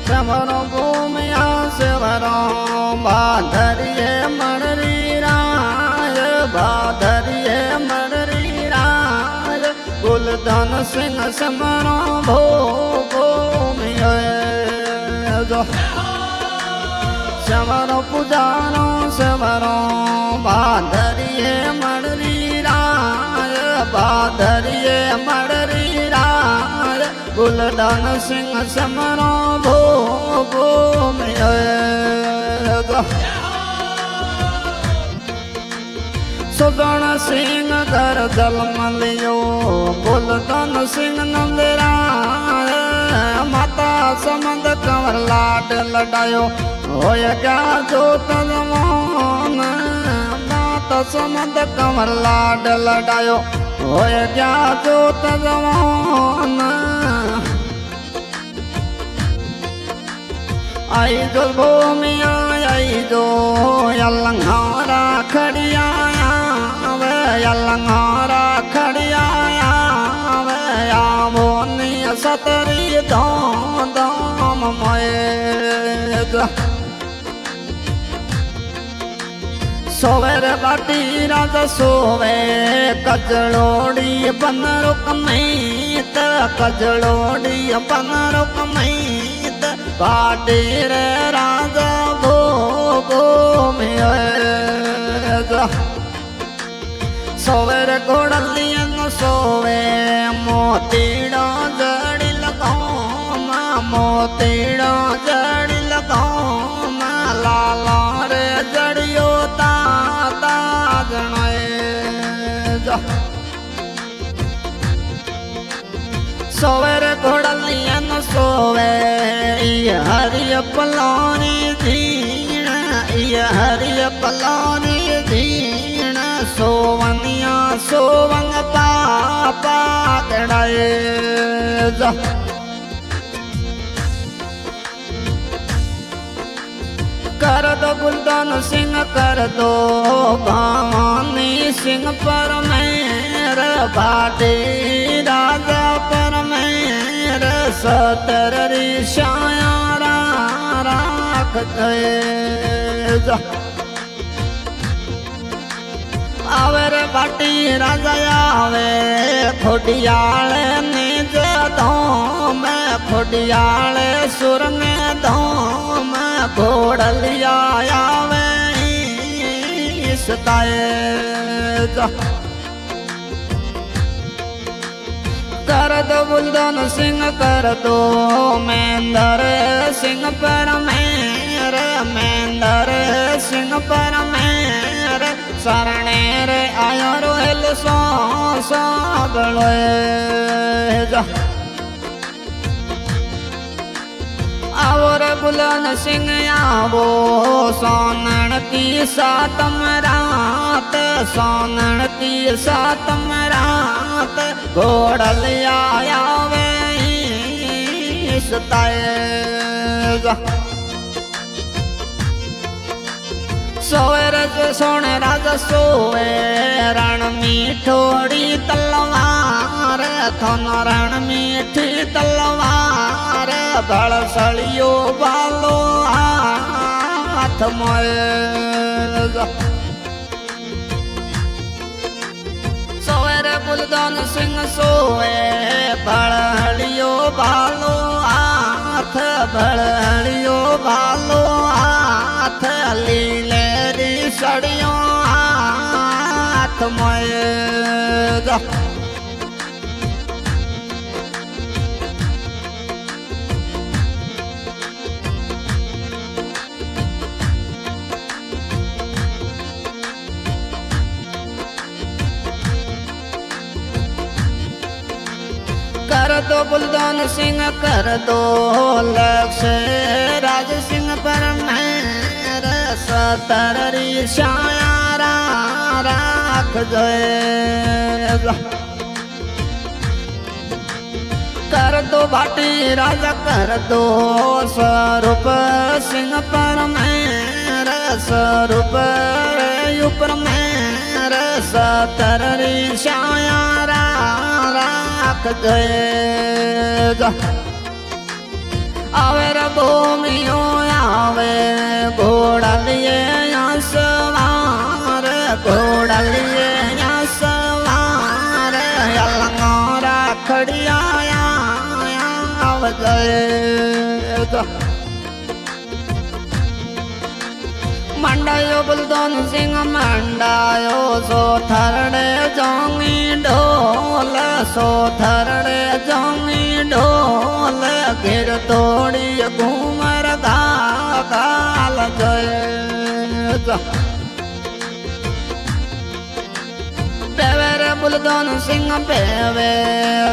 समरो भूमिया शिवरो भादरिये मणरी राज भादरिये मणरी राज कुलधन सिंह समरो भूमिया समरो पुजारो समरो भादरिये मणरी राज भादरिये मणरी राज कुलधन सिंह समरो भूमिया सुगण सिंह घर जन्म लियो कुलधन सिंह नंदराय माता समंद कंवर लाड लडायो होय क्या जोत जवान माता समंद कंवर लाड लडायो होय क्या जोत जवान आई जो भूमिया आई जो यलंगारा खड़िया वे यलंगारा खड़िया वे आमोनी सतरी दाम मय सोवेर बाटी राजा सोवे कजड़ोड़ी बन रुक मैत कजड़ोड़ी बन रुक मैत बाटी रे राजा भूमिया सोवेर घोड़लियन सोवे मोतीड़ो जड़ी लगाओ मोतीड़ो जड़ी लगाओ लाला रे जड़ियो सोवेर घोड़लियन सोवे हरिय पलानी दीण हरिय पलानी दीण सोवनिया सोवंग पापा गड़ाए कर दो गुलदान सिंह कर दो भवानी सिंह पर मेर भाटी राजा पर मेर सतरी छाया राख दे आवे रे भाटी राजा आवे खोडियाले निज धाम खोडियाले सुर में धाम घोड़लिया आवे सताए कर दो बुलदन सिंह कर दो मेंदर सिंह पर मेर मेंदर सिंह पर मेर शरणे रे आयो रोहिल सो जा और बुलन सिंह आवो सोनन की सातम रात सोनन की सातम रात घोड़लिया आवे सताए सोए रज सोने राजा सोए रण मीठोड़ी तलवार थन रण मीठी तलवार बड़सलियो बालो हाथ मोए सोए रे बुलदन सिंह सोए बड़लियो बालो हाथ बड़लियो बालो हाथ लीले सड़ियों हाथ मोए कर दो बुलदान सिंह कर दो लक्ष्य राज सिंह पर मेर सतरी छाया राख दे कर दो भाटी राजा कर दो स्वरूप सिंह पर मेर स्वरूप ऊपर मेर सतरी छाया राख दे आवे रे भूमियो आवे घोड़ा लिए यहाँ सवार घोड़ा लिए यहाँ सवार अलंगारा खड़िया आव जाए मंडायो बुलदोन सिंह मंडायो सो थरड़े जोंगी ढोल सो थरड़े जोंगी ढोल गिर तोड़ी घूमर गाल जय पेवे रे बुलदोन सिंह पेवे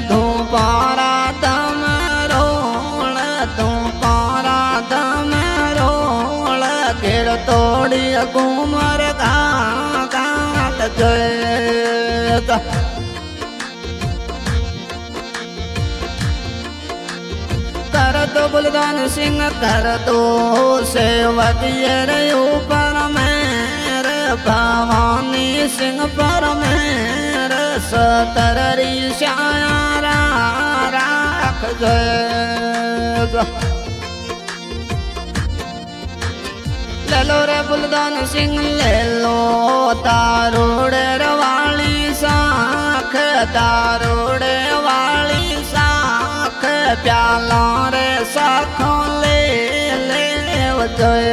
धूपारा दम रोल धूपारा दम रोल गिर तोड़ी घूमर गाल जय कर दो बुलदान सिंह कर दो सेवकियर ऊपर मेरे भवानी सिंह पर मेरे सतरी श्यारा राख जय ले लो रे बुलदान सिंह ले लो दारूड़े वाली साख दारूड़े वाली साख प्याला रे साखों ले जय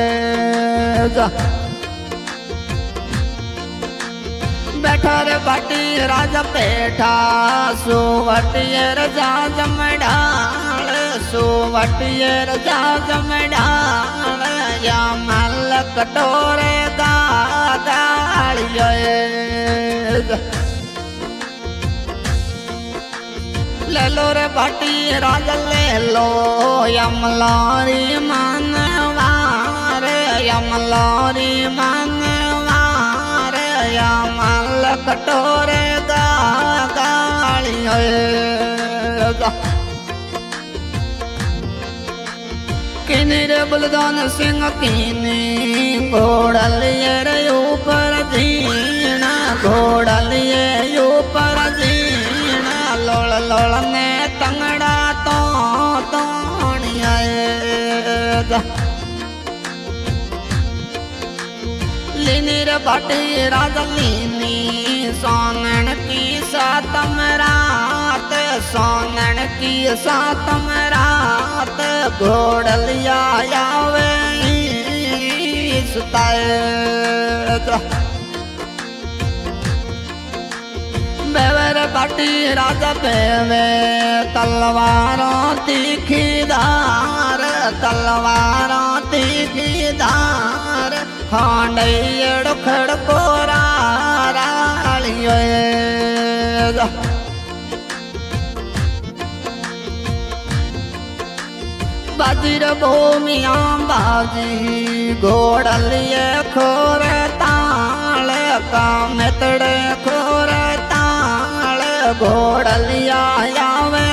बैठा रे बाटी राजा बैठा सुवटियर जा जमडाल सुवटियर जा जमडाल या मल कटोरे गालिए ले लो रे बाटी राजा ले लो यमलारी मनवार यमलारी मनवार यमल कटोरे गालिए किनी रे बुलदान सिंह किनी घोड़लिए रे ऊपर जीना घोड़लिए ऊपर जीना लोल लोल ने तंगड़ा तो लीनी रे बाटी राजा लीनी सोनन की सातम रात सोनन की सातम रात घोड़लिया आवे सुताए बेवर बाटी राजा बेवे तलवारों तीखीदार तलवारों तीखीदार हांडैयड़ खड़कोरा रालियो बाजीर भूमिया बाजी घोड़लिए खोर ताल का मेतड़े खोर ताल घोड़लिया आवे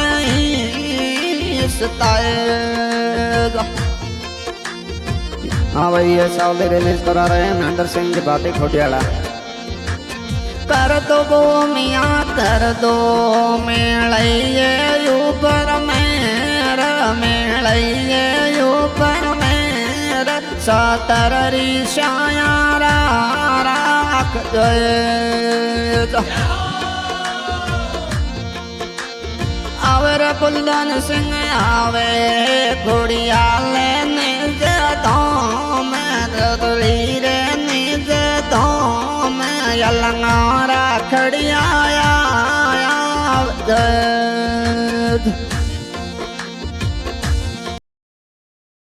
सताए। हाँ भाई ये साउंड रिलीज करा रहे हैं महेंद्र सिंह की बातें खोटियाला। कर दो भूमिया कर दो मेलैये ऊपर मेरा मेलैये ऊपर मेरा सतरी श्यारा राख जय आवर बुलदान सिंह आवे घोड़िया लेने जदों में ददली रे निज दो में यलंगारा खड़िया जय